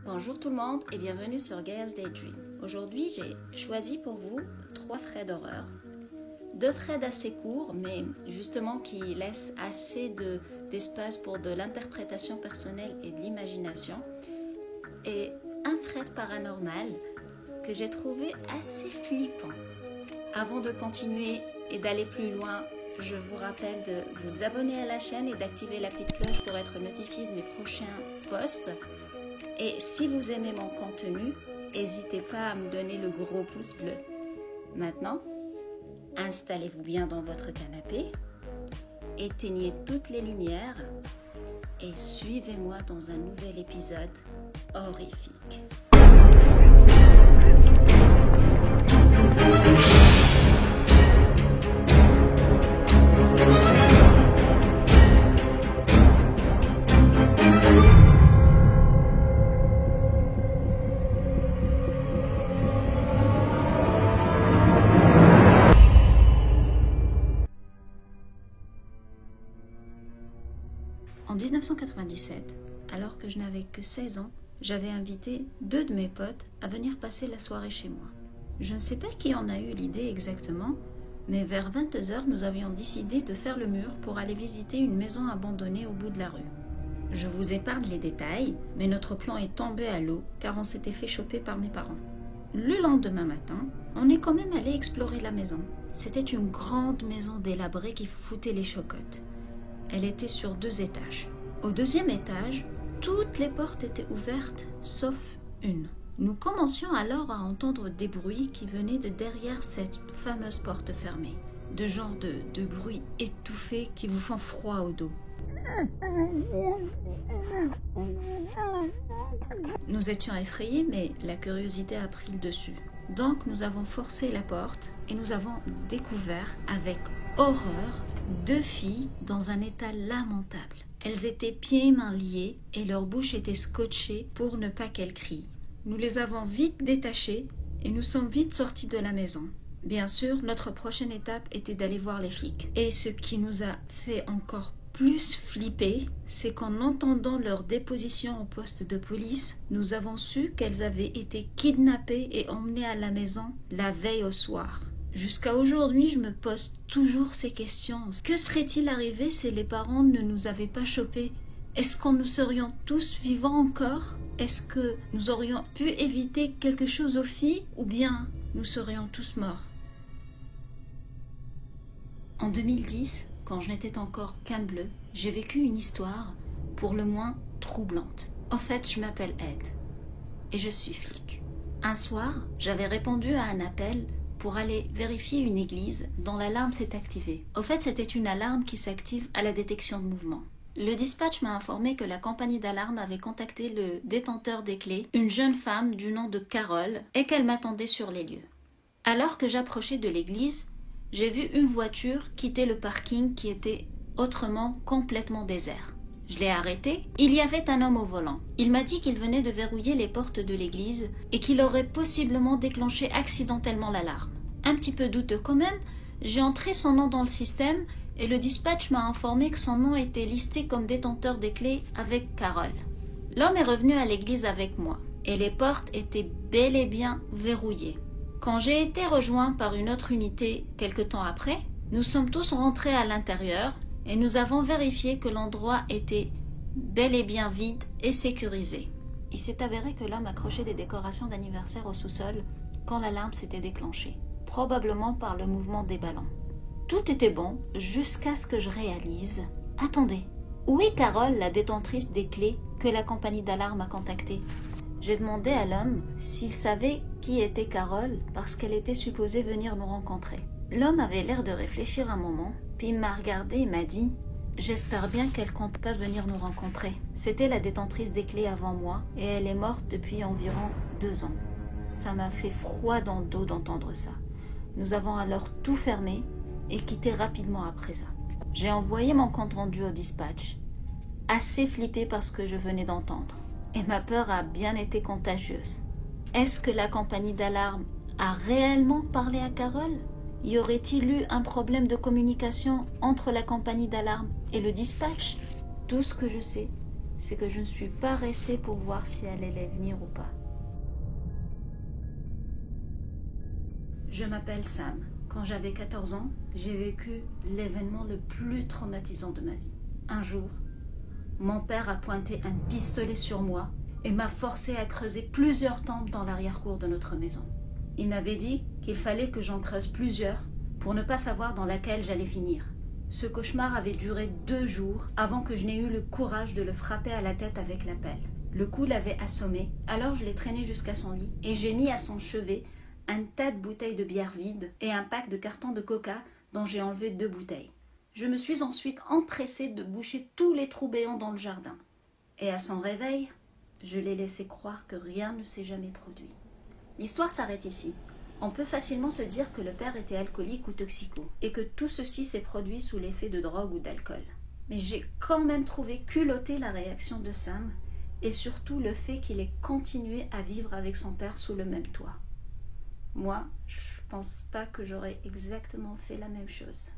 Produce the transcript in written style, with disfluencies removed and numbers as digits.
Bonjour tout le monde et bienvenue sur Gaia's Daydream. Aujourd'hui, j'ai choisi pour vous 3 threads d'horreur. 2 threads assez courts, mais justement qui laissent assez d'espace pour de l'interprétation personnelle et de l'imagination. Et un thread paranormal que j'ai trouvé assez flippant. Avant de continuer et d'aller plus loin, je vous rappelle de vous abonner à la chaîne et d'activer la petite cloche pour être notifié de mes prochains posts. Et si vous aimez mon contenu, n'hésitez pas à me donner le gros pouce bleu. Maintenant, installez-vous bien dans votre canapé, éteignez toutes les lumières et suivez-moi dans un nouvel épisode horrifique. En 1997, alors que je n'avais que 16 ans, j'avais invité 2 de mes potes à venir passer la soirée chez moi. Je ne sais pas qui en a eu l'idée exactement, mais vers 22h, nous avions décidé de faire le mur pour aller visiter une maison abandonnée au bout de la rue. Je vous épargne les détails, mais notre plan est tombé à l'eau car on s'était fait choper par mes parents. Le lendemain matin, on est quand même allé explorer la maison. C'était une grande maison délabrée qui foutait les chocottes. Elle était sur 2 étages. Au 2e étage, toutes les portes étaient ouvertes, sauf une. Nous commencions alors à entendre des bruits qui venaient de derrière cette fameuse porte fermée. De genre de bruits étouffés qui vous font froid au dos. Nous étions effrayés, mais la curiosité a pris le dessus. Donc nous avons forcé la porte et nous avons découvert avec horreur 2 filles dans un état lamentable. Elles étaient pieds et mains liés et leur bouche était scotchée pour ne pas qu'elles crient. Nous les avons vite détachées et nous sommes vite sortis de la maison. Bien sûr, notre prochaine étape était d'aller voir les flics. Et ce qui nous a fait encore plus flipper, c'est qu'en entendant leur déposition au poste de police, nous avons su qu'elles avaient été kidnappées et emmenées à la maison la veille au soir. Jusqu'à aujourd'hui, je me pose toujours ces questions. Que serait-il arrivé si les parents ne nous avaient pas chopés? Est-ce que nous serions tous vivants encore? Est-ce que nous aurions pu éviter quelque chose aux filles ou bien nous serions tous morts? En 2010, quand je n'étais encore qu'un bleu, j'ai vécu une histoire pour le moins troublante. En fait, je m'appelle Ed et je suis flic. Un soir, j'avais répondu à un appel pour aller vérifier une église dont l'alarme s'est activée. Au fait, c'était une alarme qui s'active à la détection de mouvement. Le dispatch m'a informé que la compagnie d'alarme avait contacté le détenteur des clés, une jeune femme du nom de Carole, et qu'elle m'attendait sur les lieux. Alors que j'approchais de l'église, j'ai vu une voiture quitter le parking qui était autrement complètement désert. Je l'ai arrêté. Il y avait un homme au volant. Il m'a dit qu'il venait de verrouiller les portes de l'église et qu'il aurait possiblement déclenché accidentellement l'alarme. Un petit peu douteux quand même, j'ai entré son nom dans le système et le dispatch m'a informé que son nom était listé comme détenteur des clés avec Carole. L'homme est revenu à l'église avec moi et les portes étaient bel et bien verrouillées. Quand j'ai été rejoint par une autre unité quelque temps après, nous sommes tous rentrés à l'intérieur et nous avons vérifié que l'endroit était bel et bien vide et sécurisé. Il s'est avéré que l'homme accrochait des décorations d'anniversaire au sous-sol quand l'alarme s'était déclenchée, probablement par le mouvement des ballons. Tout était bon jusqu'à ce que je réalise... Attendez, où est Carole, la détentrice des clés que la compagnie d'alarme a contactée? J'ai demandé à l'homme s'il savait qui était Carole parce qu'elle était supposée venir nous rencontrer. L'homme avait l'air de réfléchir un moment, puis il m'a regardé et m'a dit « J'espère bien qu'elle compte pas venir nous rencontrer. C'était la détentrice des clés avant moi et elle est morte depuis environ 2 ans. » Ça m'a fait froid dans le dos d'entendre ça. Nous avons alors tout fermé et quitté rapidement après ça. J'ai envoyé mon compte rendu au dispatch, assez flippé par ce que je venais d'entendre. Et ma peur a bien été contagieuse. Est-ce que la compagnie d'alarme a réellement parlé à Carole? Y aurait-il eu un problème de communication entre la compagnie d'alarme et le dispatch? Tout ce que je sais, c'est que je ne suis pas restée pour voir si elle allait venir ou pas. Je m'appelle Sam. Quand j'avais 14 ans, j'ai vécu l'événement le plus traumatisant de ma vie. Un jour, mon père a pointé un pistolet sur moi et m'a forcé à creuser plusieurs tombes dans l'arrière-cour de notre maison. Il m'avait dit qu'il fallait que j'en creuse plusieurs pour ne pas savoir dans laquelle j'allais finir. Ce cauchemar avait duré 2 jours avant que je n'ai eu le courage de le frapper à la tête avec la pelle. Le coup l'avait assommé, alors je l'ai traîné jusqu'à son lit et j'ai mis à son chevet un tas de bouteilles de bière vides et un pack de cartons de coca dont j'ai enlevé 2 bouteilles. Je me suis ensuite empressée de boucher tous les trous béants dans le jardin. Et à son réveil, je l'ai laissé croire que rien ne s'est jamais produit. L'histoire s'arrête ici. On peut facilement se dire que le père était alcoolique ou toxico, et que tout ceci s'est produit sous l'effet de drogue ou d'alcool. Mais j'ai quand même trouvé culottée la réaction de Sam, et surtout le fait qu'il ait continué à vivre avec son père sous le même toit. Moi, je pense pas que j'aurais exactement fait la même chose.